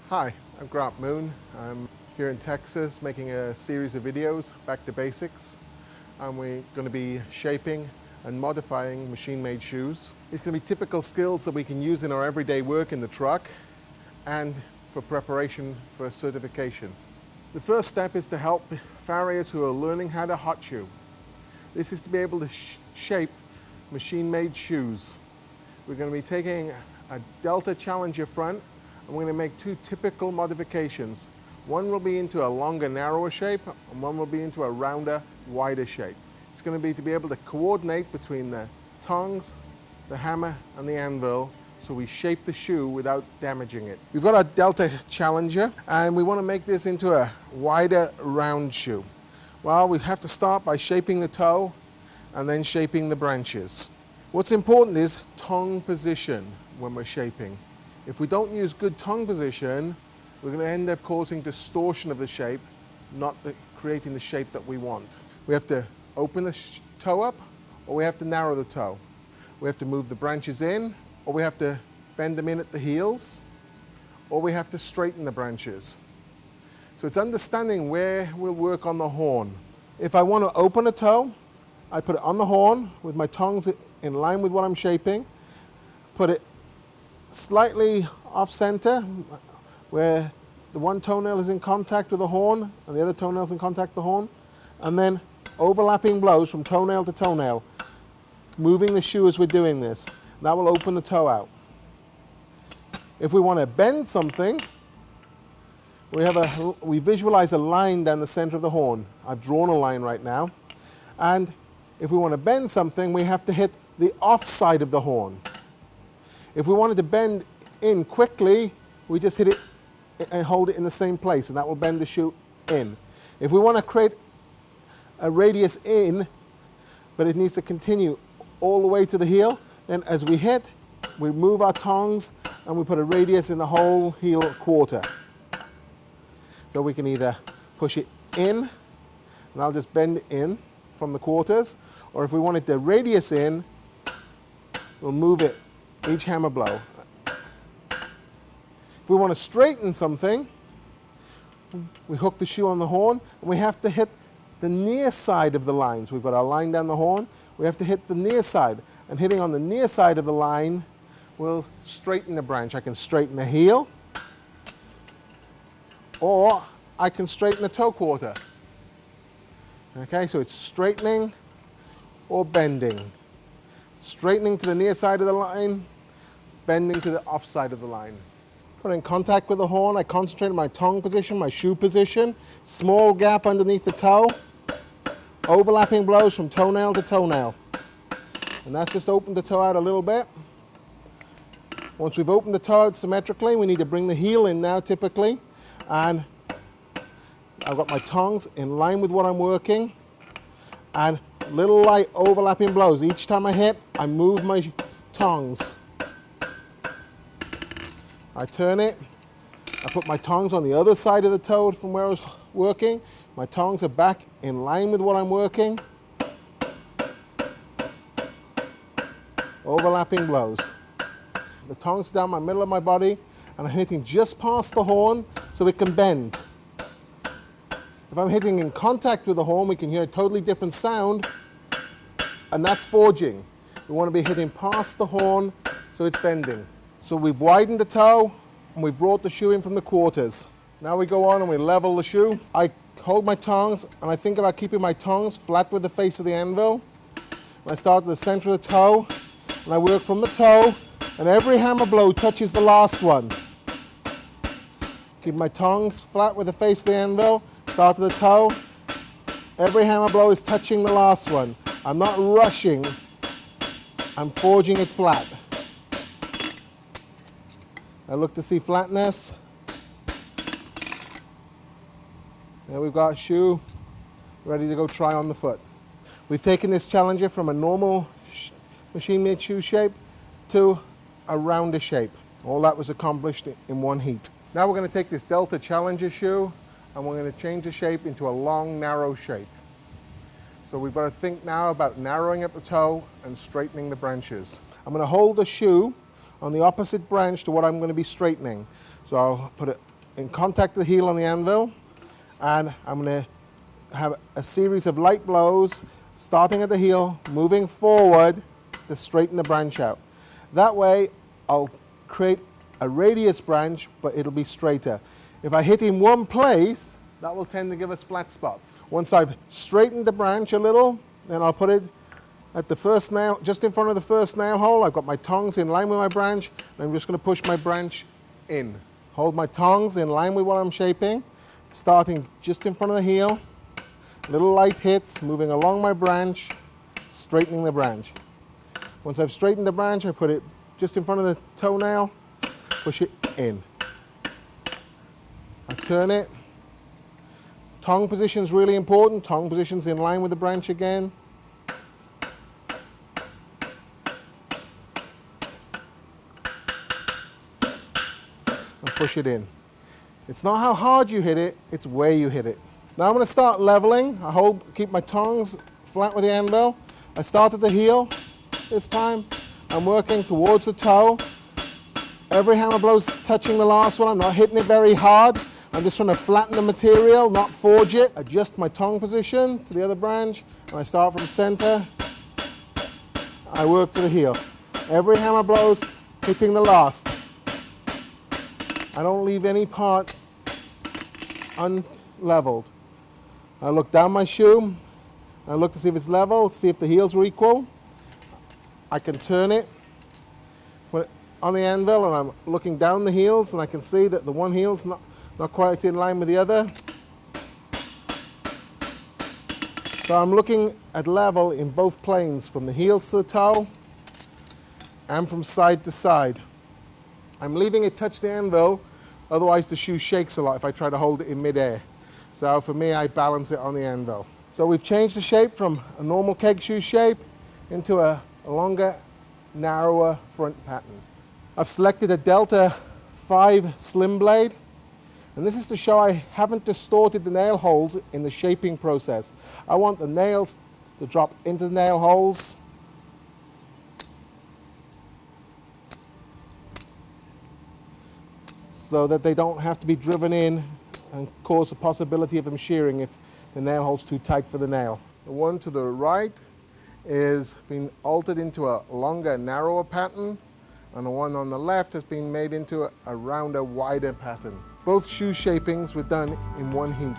Hi, I'm Grant Moon. I'm here in Texas making a series of videos, Back to Basics. And we're going to be shaping and modifying machine-made shoes. It's going to be typical skills that we can use in our everyday work in the truck and for preparation for certification. The first step is to help farriers who are learning how to hot shoe. This is to be able to shape machine-made shoes. We're going to be taking a Delta Challenger front and we're going to make two typical modifications. One will be into a longer, narrower shape, and one will be into a rounder, wider shape. It's going to be able to coordinate between the tongs, the hammer, and the anvil, so we shape the shoe without damaging it. We've got our Delta Challenger, and we want to make this into a wider, round shoe. Well, we have to start by shaping the toe, and then shaping the branches. What's important is tongue position when we're shaping. If we don't use good tongue position, we're going to end up causing distortion of the shape, not creating the shape that we want. We have to open the toe up, or we have to narrow the toe. We have to move the branches in, or we have to bend them in at the heels, or we have to straighten the branches. So it's understanding where we'll work on the horn. If I want to open a toe, I put it on the horn with my tongues in line with what I'm shaping, put it slightly off center where the one toenail is in contact with the horn and the other toenail is in contact with the horn, and then overlapping blows from toenail to toenail, moving the shoe as we're doing this. That will open the toe out. If we want to bend something, we visualize a line down the center of the horn. I've drawn a line right now. And if we want to bend something, we have to hit the off side of the horn. If we wanted to bend in quickly, we just hit it and hold it in the same place, and that will bend the shoe in. If we want to create a radius in, but it needs to continue all the way to the heel, then as we hit, we move our tongs and we put a radius in the whole heel quarter. So we can either push it in, and I'll just bend it in from the quarters, or if we wanted the radius in, we'll move it each hammer blow. If we want to straighten something, we hook the shoe on the horn, and we have to hit the near side of the lines. We've got our line down the horn, we have to hit the near side, and hitting on the near side of the line will straighten the branch. I can straighten the heel, or I can straighten the toe quarter. Okay, so it's straightening or bending. Straightening to the near side of the line, bending to the off side of the line. Put in contact with the horn, I concentrate on my tongue position, my shoe position, small gap underneath the toe, overlapping blows from toenail to toenail. And that's just opened the toe out a little bit. Once we've opened the toe out symmetrically, we need to bring the heel in now typically. And I've got my tongs in line with what I'm working, and little light overlapping blows. Each time I hit, I move my tongs. I turn it, I put my tongs on the other side of the toe from where I was working. My tongs are back in line with what I'm working. Overlapping blows. The tongs are down my middle of my body, and I'm hitting just past the horn so it can bend. If I'm hitting in contact with the horn, we can hear a totally different sound, and that's forging. We want to be hitting past the horn so it's bending. So we've widened the toe, and we've brought the shoe in from the quarters. Now we go on and we level the shoe. I hold my tongs, and I think about keeping my tongs flat with the face of the anvil. And I start at the center of the toe, and I work from the toe, and every hammer blow touches the last one. Keep my tongs flat with the face of the anvil, start at the toe. Every hammer blow is touching the last one. I'm not rushing, I'm forging it flat. I look to see flatness. There we've got a shoe ready to go try on the foot. We've taken this Challenger from a normal machine-made shoe shape to a rounder shape. All that was accomplished in one heat. Now we're going to take this Delta Challenger shoe and we're going to change the shape into a long, narrow shape. So we've got to think now about narrowing up the toe and straightening the branches. I'm going to hold the shoe on the opposite branch to what I'm going to be straightening. So I'll put it in contact with the heel on the anvil, and I'm going to have a series of light blows starting at the heel, moving forward to straighten the branch out. That way I'll create a radius branch, but it'll be straighter. If I hit in one place, that will tend to give us flat spots. Once I've straightened the branch a little, then I'll put it at the first nail, just in front of the first nail hole. I've got my tongs in line with my branch, and I'm just going to push my branch in. Hold my tongs in line with what I'm shaping, starting just in front of the heel. Little light hits, moving along my branch, straightening the branch. Once I've straightened the branch, I put it just in front of the toenail, push it in. I turn it. Tong position is really important. Tong position's in line with the branch again. And push it in. It's not how hard you hit it, it's where you hit it. Now I'm going to start leveling. I keep my tongs flat with the anvil. I start at the heel this time. I'm working towards the toe. Every hammer blow's touching the last one. I'm not hitting it very hard. I'm just trying to flatten the material, not forge it. Adjust my tongue position to the other branch. And I start from center. I work to the heel. Every hammer blow's hitting the last. I don't leave any part unleveled. I look down my shoe. I look to see if it's level, see if the heels are equal. I can turn it, put it on the anvil, and I'm looking down the heels, and I can see that the one heel's not quite in line with the other. So I'm looking at level in both planes, from the heels to the toe and from side to side. I'm leaving it touch the anvil, otherwise the shoe shakes a lot if I try to hold it in midair. So for me, I balance it on the anvil. So we've changed the shape from a normal keg shoe shape into a longer, narrower front pattern. I've selected a Delta 5 slim blade, and this is to show I haven't distorted the nail holes in the shaping process. I want the nails to drop into the nail holes. So that they don't have to be driven in and cause a possibility of them shearing if the nail hole's too tight for the nail. The one to the right is being altered into a longer, narrower pattern, and the one on the left has been made into a rounder, wider pattern. Both shoe shapings were done in one heat.